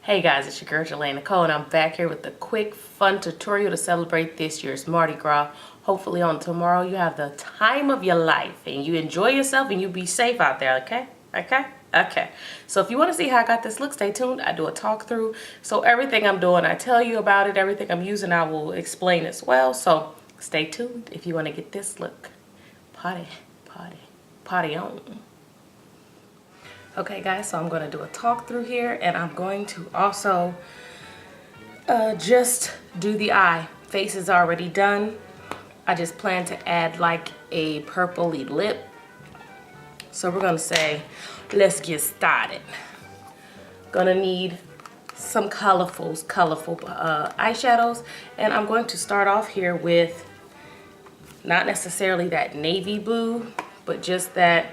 Hey guys, it's your girl JaleaNicole, and I'm back here with a quick fun tutorial to celebrate this year's Mardi Gras. Hopefully on tomorrow you have the time of your life and you enjoy yourself and you be safe out there, okay? Okay. So if you want to see how I got this look, stay tuned. I do a talk through. So everything I'm doing, I tell you about it. Everything I'm using, I will explain as well. So stay tuned if you want to get this look. Party on. Okay guys, so I'm going to do a talk through here, and I'm going to also just do the eye. Face is already done. I just plan to add like a purpley lip. So we're going to say, let's get started. Gonna need some colorful eyeshadows, and I'm going to start off here with not necessarily that navy blue, but just that,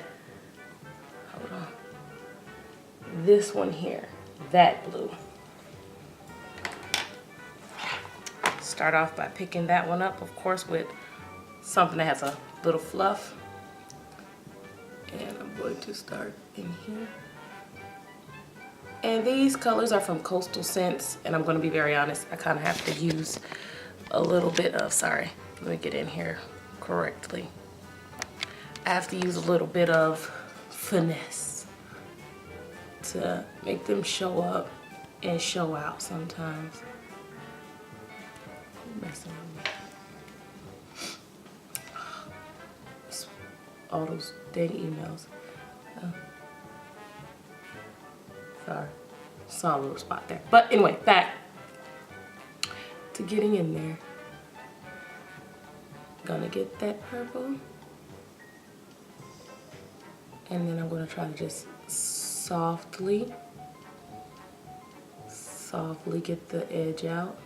this one here, that blue. Start off by picking that one up, of course, with something that has a little fluff. And I'm going to start in here. And these colors are from Coastal Scents, and I'm going to be very honest, I kind of have to use a little bit of, sorry, let me get in here correctly. I have to use a little bit of finesse to make them show up and show out sometimes. Messing with me. All those dang emails. Sorry, saw a little spot there. But anyway, back to getting in there. Gonna get that purple. And then I'm gonna try to just softly get the edge out.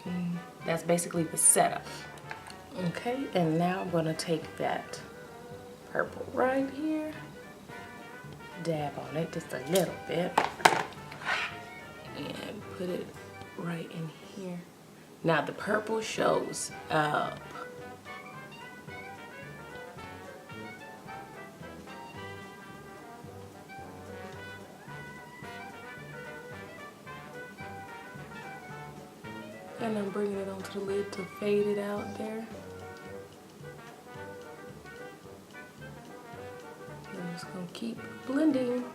And that's basically the setup. Okay, and now I'm gonna take that purple right here, dab on it just a little bit, and put it right in here. Now the purple shows up. And I'm bringing it onto the lid to fade it out there. I'm just gonna keep blending.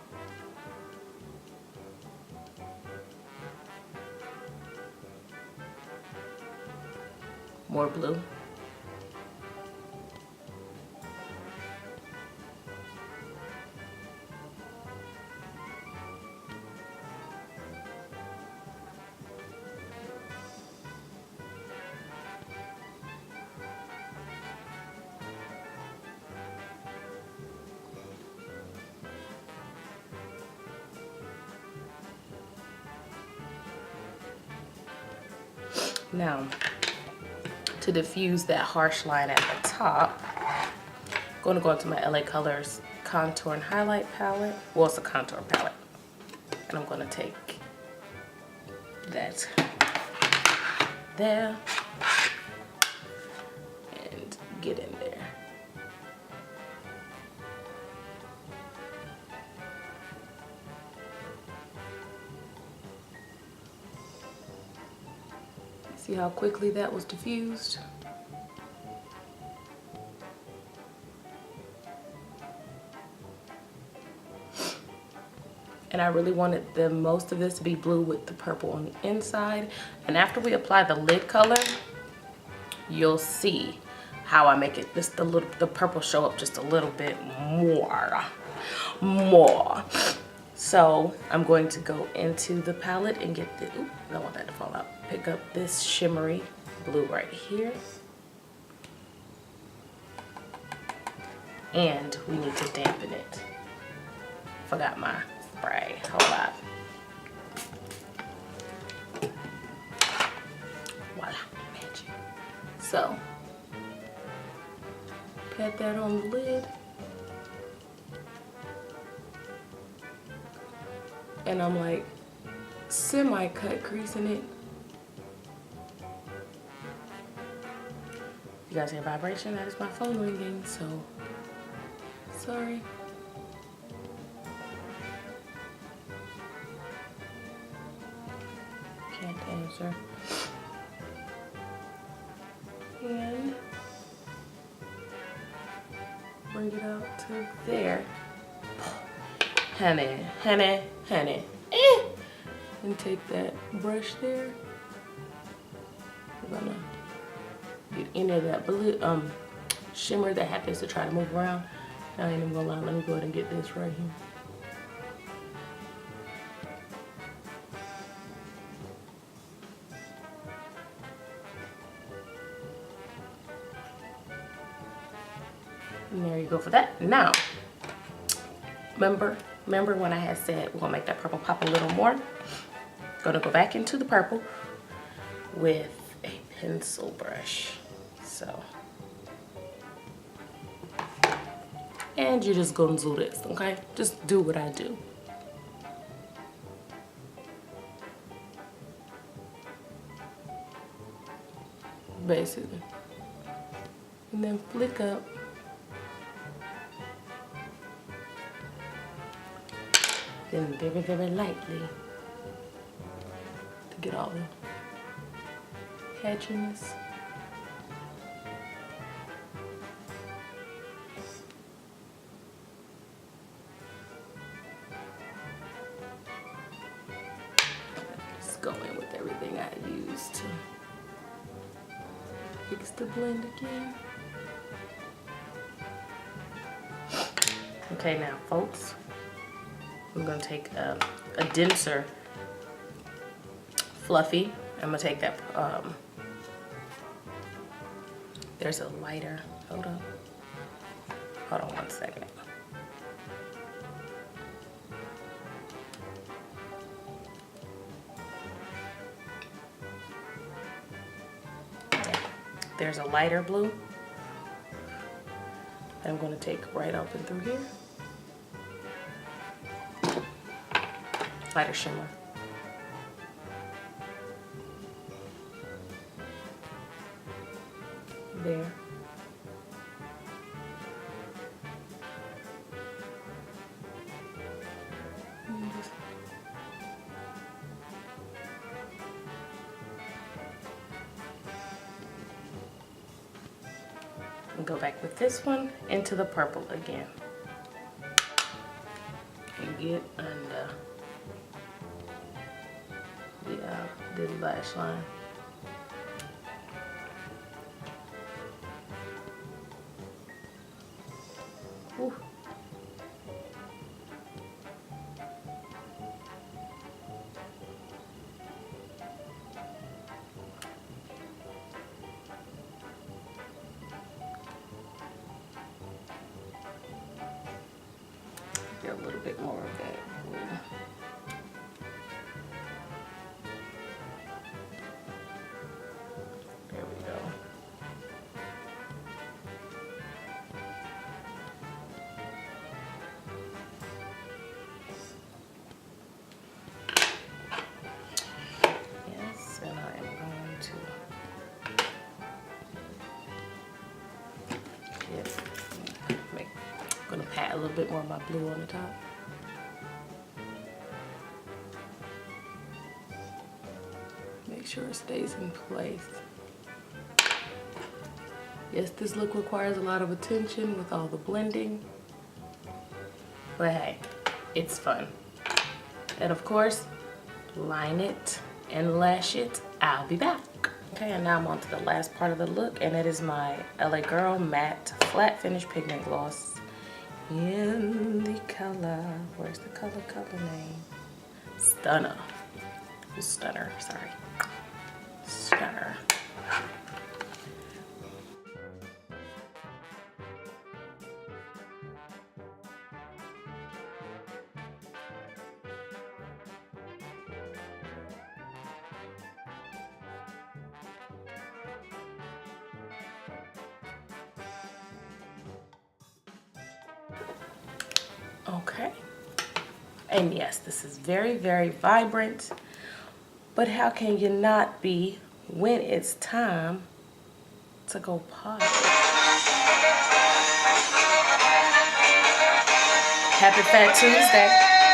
More blue. Now, to diffuse that harsh line at the top, I'm going to go into my LA Colors Contour and Highlight palette. Well, it's a contour palette. And I'm going to take that there and get in there. See how quickly that was diffused? And I really wanted most of this to be blue with the purple on the inside. And after we apply the lid color, you'll see how I make it just the purple show up just a little bit more. So I'm going to go into the palette and get the, oops, I don't want that to fall out. Pick up this shimmery blue right here. And we need to dampen it. Forgot my spray, hold up. Voila, magic. So, pat that on the lid. And I'm like semi-cut creasing it. You guys hear vibration? That is my phone ringing, so sorry. Can't answer. And bring it out to there. Honey, honey, honey. And take that brush there. We're gonna get any of that blue shimmer that happens to try to move around. I ain't even gonna lie, let me go ahead and get this right here. And there you go for that. Now, remember when I had said we're gonna make that purple pop a little more? Gonna go back into the purple with a pencil brush. So, and you're just gonna do this, okay? Just do what I do. Basically. And then flick up. Then very, very lightly to get all the catchiness. Just go in with everything I used to fix the blend again. Okay, now folks, I'm gonna take a denser fluffy. I'm gonna take that, there's a lighter, hold on one second. There's a lighter blue that I'm gonna take right up and through here. Lighter shimmer. There. And go back with this one into the purple again. And get under the lash line. Ooh. Get a little bit more of that. There we go. Yes, and I am going to I'm gonna pat a little bit more of my blue on the top. Make sure it stays in place. Yes, this look requires a lot of attention with all the blending, but hey, it's fun. And of course, line it and lash it. I'll be back. Okay, and now I'm on to the last part of the look, and it is my LA Girl Matte Flat Finish Pigment Gloss in the color, where's the color name? Stunner. Stunner, sorry. Stunner. Okay, and yes, this is very, very vibrant, but how can you not be when it's time to go party. Happy Fat Tuesday.